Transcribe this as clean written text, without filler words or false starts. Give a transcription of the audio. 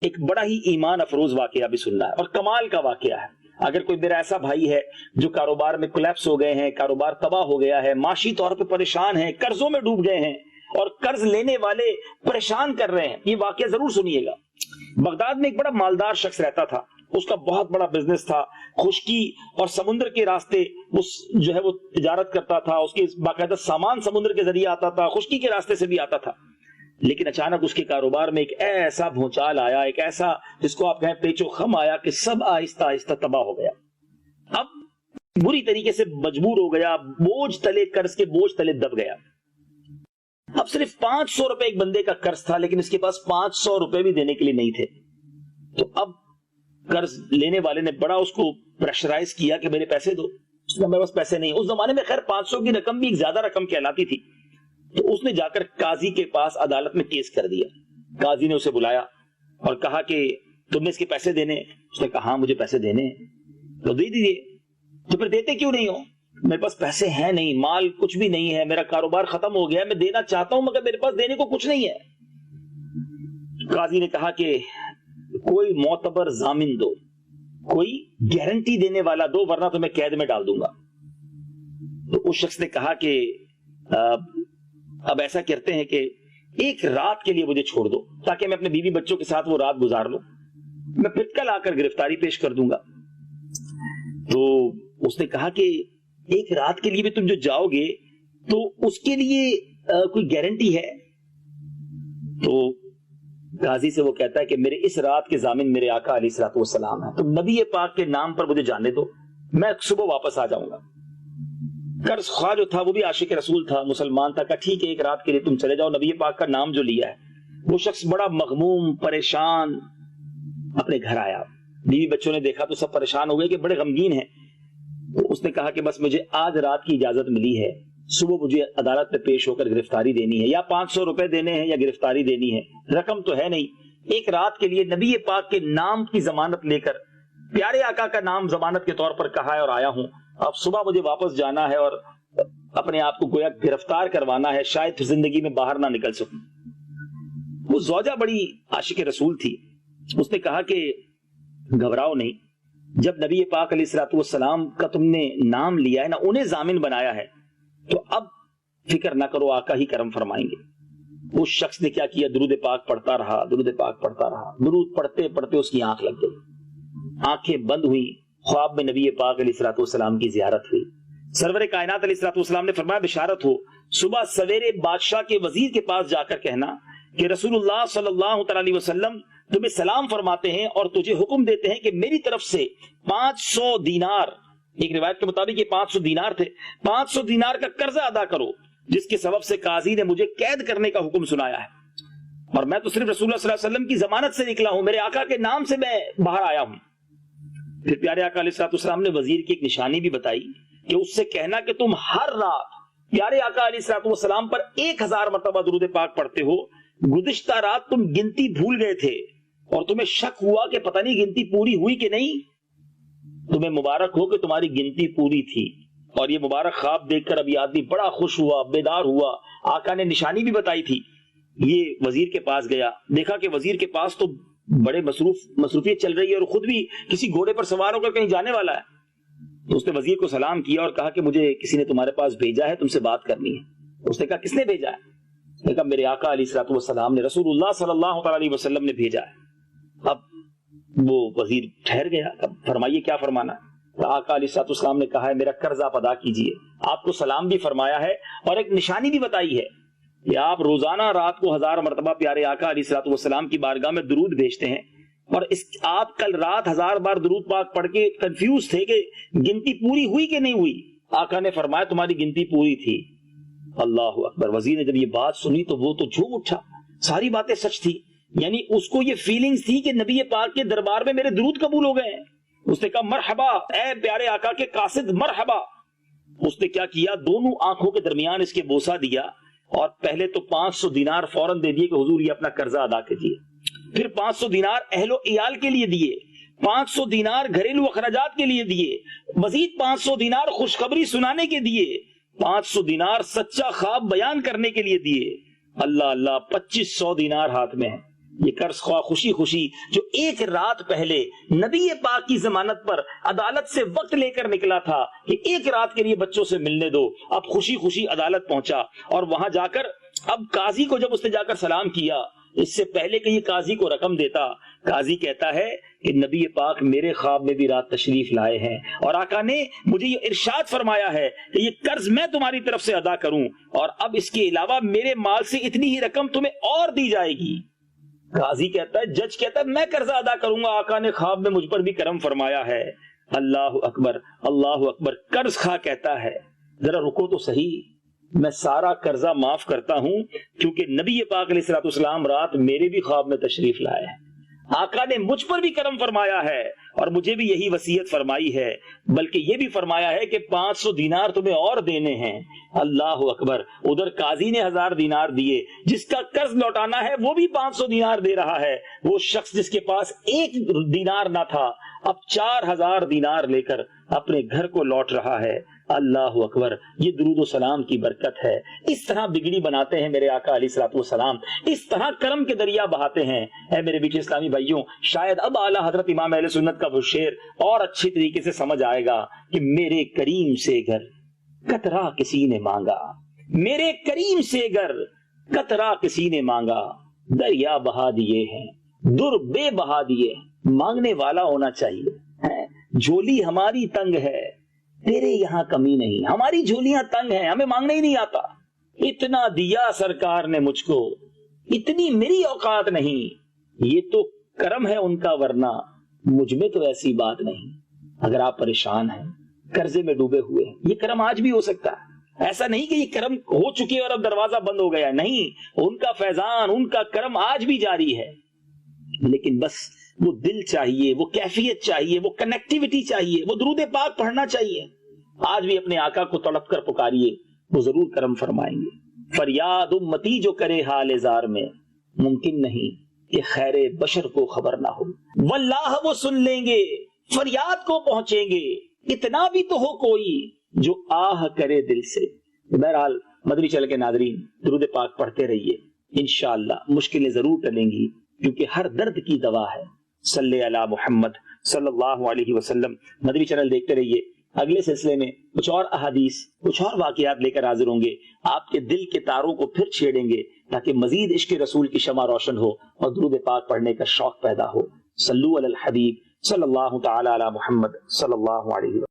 ایک بڑا ہی ایمان افروز واقعہ بھی سننا ہے اور کمال کا واقعہ ہے. اگر کوئی میرا ایسا بھائی ہے جو کاروبار میں کولیپس ہو گئے ہیں، کاروبار تباہ ہو گیا ہے، معاشی طور پہ پریشان ہیں، قرضوں میں ڈوب گئے ہیں اور قرض لینے والے پریشان کر رہے ہیں، یہ واقعہ ضرور سنیے گا. بغداد میں ایک بڑا مالدار شخص رہتا تھا، اس کا بہت بڑا بزنس تھا، خشکی اور سمندر کے راستے جو ہے وہ تجارت کرتا تھا، اس کے باقاعدہ سامان سمندر کے ذریعے آتا تھا، خشکی کے راستے سے بھی آتا تھا. لیکن اچانک اس کے کاروبار میں ایک ایسا بھونچال آیا، ایک ایسا جس کو آپ کہیں پیچ و خم آیا کہ سب آہستہ آہستہ تباہ ہو گیا. اب بری طریقے سے مجبور ہو گیا، بوجھ تلے، قرض کے بوجھ تلے دب گیا. اب صرف 500 روپے ایک بندے کا قرض تھا، لیکن اس کے پاس 500 روپے بھی دینے کے لیے نہیں تھے. تو اب قرض لینے والے نے بڑا اس کو پریشرائز کیا کہ میرے پیسے دو. اس نے میرے پاس پیسے نہیں. اس زمانے میں خیر 500 کی رقم بھی ایک زیادہ رقم کہلاتی تھی. تو اس نے جا کر قاضی کے پاس عدالت میں کیس کر دیا. قاضی نے اسے بلایا اور کہا کہ تم نے اس کے پیسے دینے. اس نے کہا ہاں مجھے پیسے دینے. تو دے دیجیے. تو پھر دیتے کیوں نہیں ہو؟ میرے پاس پیسے ہیں نہیں، مال کچھ بھی نہیں ہے، میرا کاروبار ختم ہو گیا، میں دینا چاہتا ہوں مگر میرے پاس دینے کو کچھ نہیں ہے. قاضی نے کہا کہ کوئی معتبر ضامن دو، کوئی گارنٹی دینے والا دو ورنہ تو میں قید میں ڈال دوں گا. تو اس شخص نے کہا کہ اب ایسا کرتے ہیں کہ ایک رات کے لیے مجھے چھوڑ دو تاکہ میں اپنے بیوی بچوں کے ساتھ وہ رات گزار لوں، میں پھر کل آ کر گرفتاری پیش کر دوں گا. تو اس نے کہا کہ ایک رات کے لیے بھی تم جو جاؤ گے تو اس کے لیے کوئی گارنٹی ہے؟ تو قاضی سے وہ کہتا ہے کہ میرے اس رات کے ضامن میرے آقا علیہ الصلوۃ والسلام ہیں، تم نبی پاک کے نام پر مجھے جانے دو، میں صبح واپس آ جاؤں گا. قرض خواہ جو تھا وہ بھی عاشق رسول تھا، مسلمان تھا، کہ ٹھیک ہے ایک رات کے لیے تم چلے جاؤ، نبی پاک کا نام جو لیا ہے. وہ شخص بڑا مغموم پریشان اپنے گھر آیا. بیوی بچوں نے دیکھا تو سب پریشان ہو گئے کہ بڑے غمگین ہیں. تو اس نے کہا کہ بس مجھے آج رات کی اجازت ملی ہے، صبح مجھے عدالت میں پیش ہو کر گرفتاری دینی ہے، یا 500 روپے دینے ہیں یا گرفتاری دینی ہے، رقم تو ہے نہیں. ایک رات کے لیے نبی پاک کے نام کی ضمانت لے کر، پیارے آقا کا نام ضمانت کے طور پر کہا ہے اور آیا ہوں. اب صبح مجھے واپس جانا ہے اور اپنے آپ کو گویا گرفتار کروانا ہے، شاید زندگی میں باہر نہ نکل سکوں. وہ زوجہ بڑی عاشق رسول تھی. اس نے کہا کہ گھبراؤ نہیں، جب نبی پاک علیہ الصلوۃ والسلام کا تم نے نام لیا ہے نا، انہیں ضامن بنایا ہے، تو اب فکر نہ کرو، آقا ہی کرم فرمائیں گے. اس شخص نے کیا کیا؟ درود پاک پڑھتا رہا، درود پاک پڑھتا رہا. درود پڑھتے پڑھتے اس کی آنکھ لگ گئی، آنکھیں بند ہوئی. خواب میں نبی پاک علیہ الصلوۃ والسلام کی زیارت ہوئی. سرور کائنات علیہ الصلوۃ والسلام نے فرمایا بشارت ہو، صبح سویرے بادشاہ کے وزیر کے پاس جا کر کہنا کہ رسول اللہ صلی اللہ تعالی علیہ وسلم تمہیں سلام فرماتے ہیں اور تجھے حکم دیتے ہیں کہ میری طرف سے 500 دینار، ایک روایت کے مطابق یہ 500 دینار تھے، 500 دینار کا قرضہ ادا کرو، جس کے سبب سے قاضی نے مجھے قید کرنے کا حکم سنایا ہے، اور میں تو صرف رسول اللہ صلی اللہ علیہ وسلم کی ضمانت سے نکلا ہوں، میرے آقا کے نام سے میں باہر آیا ہوں. پھر پیارے آقا علیہ الصلوۃ والسلام نے وزیر کی ایک نشانی بھی بتائی کہ اس سے کہنا کہ تم ہر رات پیارے آقا علیہ الصلوۃ والسلام پر 1000 مرتبہ درود پاک پڑھتے ہو. گزشتہ رات تم گنتی بھول گئے تھے اور تمہیں شک ہوا کہ پتہ نہیں گنتی پوری ہوئی کہ نہیں. تمہیں مبارک ہو کہ تمہاری گنتی پوری تھی. اور یہ مبارک خواب دیکھ کر ابھی آدمی بڑا خوش ہوا، بیدار ہوا. آقا نے نشانی بھی بتائی تھی. یہ وزیر کے پاس گیا، دیکھا کہ وزیر کے پاس تو بڑے مصروفیت چل رہی ہے اور خود بھی کسی گھوڑے پر سوار ہو کر کہیں جانے والا ہے. تو اس نے وزیر کو سلام کیا اور کہا کہ مجھے کسی نے تمہارے پاس بھیجا ہے، تم سے بات کرنی ہے. اس نے کہا کس نے بھیجا ہے؟ اس نے کہا میرے آقا علیہ الصلوۃ والسلام نے، رسول اللہ صلی اللہ تعالی علیہ وسلم نے بھیجا ہے. اب وہ وزیر ٹھہر گیا. اب فرمائیے کیا فرمانا ہے؟ آقا علیہ الصلوۃ والسلام نے کہا ہے میرا قرض آپ ادا کیجئے. آپ کو سلام بھی فرمایا ہے اور ایک نشانی بھی بتائی ہے کہ آپ روزانہ رات کو 1000 مرتبہ پیارے آقا علیہ الصلوۃ والسلام کی بارگاہ میں درود بھیجتے ہیں، اور آپ کل رات 1000 بار درود پاک پڑھ کے کنفیوز تھے کہ گنتی پوری ہوئی کہ نہیں ہوئی. آقا نے فرمایا تمہاری گنتی پوری تھی. اللہ اکبر. وزیر نے جب یہ بات سنی تو وہ تو جھوم اٹھا، ساری باتیں سچ تھی. یعنی اس کو یہ فیلنگز تھی کہ نبی پاک کے دربار میں میرے درود قبول ہو گئے ہیں. اس نے کہا مرحبا اے پیارے آقا کے قاصد، مرحبا. اس نے کیا کیا؟ دونوں آنکھوں کے درمیان اس کے بوسہ دیا اور پہلے تو 500 دینار فوراً دے دیے کہ حضور یہ اپنا قرضہ ادا کیجیے. پھر 500 دینار اہل و عیال کے لیے دیے، 500 دینار گھریلو اخراجات کے لیے دیے، مزید 500 دینار خوشخبری سنانے کے دیے، 500 دینار سچا خواب بیان کرنے کے لیے دیے. اللہ اللہ، 2500 دینار ہاتھ میں ہے. یہ قرض خواہ خوشی خوشی جو ایک رات پہلے نبی پاک کی ضمانت پر عدالت سے وقت لے کر نکلا تھا کہ ایک رات کے لیے بچوں سے ملنے دو، اب خوشی خوشی عدالت پہنچا اور وہاں جا کر اب قاضی کو جب اس نے جا کر سلام کیا، اس سے پہلے کہ یہ قاضی کو رقم دیتا، قاضی کہتا ہے کہ نبی پاک میرے خواب میں بھی رات تشریف لائے ہیں اور آقا نے مجھے یہ ارشاد فرمایا ہے کہ یہ قرض میں تمہاری طرف سے ادا کروں اور اب اس کے علاوہ میرے مال سے اتنی ہی رقم تمہیں اور دی جائے گی۔ قاضی کہتا ہے، جج کہتا ہے میں قرضہ ادا کروں گا، آقا نے خواب میں مجھ پر بھی کرم فرمایا ہے۔ اللہ اکبر، اللہ اکبر۔ قرض خواہ کہتا ہے ذرا رکو تو صحیح، میں سارا قرضہ معاف کرتا ہوں کیونکہ نبی پاک علیہ الصلوۃ والسلام رات میرے بھی خواب میں تشریف لائے ہیں، آقا نے مجھ پر بھی کرم فرمایا ہے اور مجھے بھی یہی وصیت فرمائی ہے، بلکہ یہ بھی فرمایا ہے کہ 500 دینار تمہیں اور دینے ہیں۔ اللہ اکبر۔ ادھر قاضی نے 1000 دینار دیے، جس کا قرض لوٹانا ہے وہ بھی 500 دینار دے رہا ہے، وہ شخص جس کے پاس 1 دینار نہ تھا اب 4000 دینار لے کر اپنے گھر کو لوٹ رہا ہے۔ اللہ اکبر۔ یہ درود و سلام کی برکت ہے، اس طرح بگڑی بناتے ہیں میرے آقا علیہ الصلوۃ والسلام، اس طرح کرم کے دریا بہاتے ہیں۔ اے میرے بیٹے اسلامی بھائیوں، شاید اب اعلیٰ حضرت امام اہل سنت کا وہ شعر اور اچھی طریقے سے سمجھ آئے گا کہ میرے کریم سے گر قطرہ کسی نے مانگا، میرے کریم سے گر قطرہ کسی نے مانگا، دریا بہا دیے ہیں در بے بہا دیے، مانگنے والا ہونا چاہیے۔ جھولی ہماری تنگ ہے، تیرے یہاں کمی نہیں، ہماری جھولیاں تنگ ہیں، ہمیں مانگنا ہی نہیں آتا۔ اتنا دیا سرکار نے مجھ کو، اتنی میری اوقات نہیں، یہ تو کرم ہے ان کا، ورنہ مجھ میں تو ایسی بات نہیں۔ اگر آپ پریشان ہیں، قرضے میں ڈوبے ہوئے ہیں، یہ کرم آج بھی ہو سکتا ہے، ایسا نہیں کہ یہ کرم ہو چکے اور اب دروازہ بند ہو گیا، نہیں، ان کا فیضان، ان کا کرم آج بھی جاری ہے، لیکن بس وہ دل چاہیے، وہ کیفیت چاہیے، وہ کنیکٹیوٹی چاہیے، وہ درود پاک پڑھنا چاہیے۔ آج بھی اپنے آقا کو تڑپ کر پکاریے، وہ ضرور کرم فرمائیں گے۔ فریاد امتی جو کرے حال زار میں، ممکن نہیں کہ خیر بشر کو خبر نہ ہو، واللہ وہ سن لیں گے، فریاد کو پہنچیں گے، اتنا بھی تو ہو کوئی جو آہ کرے دل سے۔ بہرحال مدنی چینل کے ناظرین، درود پاک پڑھتے رہیے، انشاءاللہ مشکلیں ضرور ٹلیں گی، کیونکہ ہر درد کی دوا ہے۔ صلی علی محمد صلی اللہ علیہ وسلم۔ مدنی چینل دیکھتے رہیے، اگلے سلسلے میں کچھ اور احادیث، کچھ اور واقعات لے کر حاضر ہوں گے، آپ کے دل کے تاروں کو پھر چھیڑیں گے تاکہ مزید عشق رسول کی شمع روشن ہو اور درود پاک پڑھنے کا شوق پیدا ہو۔ صلو علی الحبیب صلی اللہ تعالی علی محمد صلی اللہ علیہ وسلم۔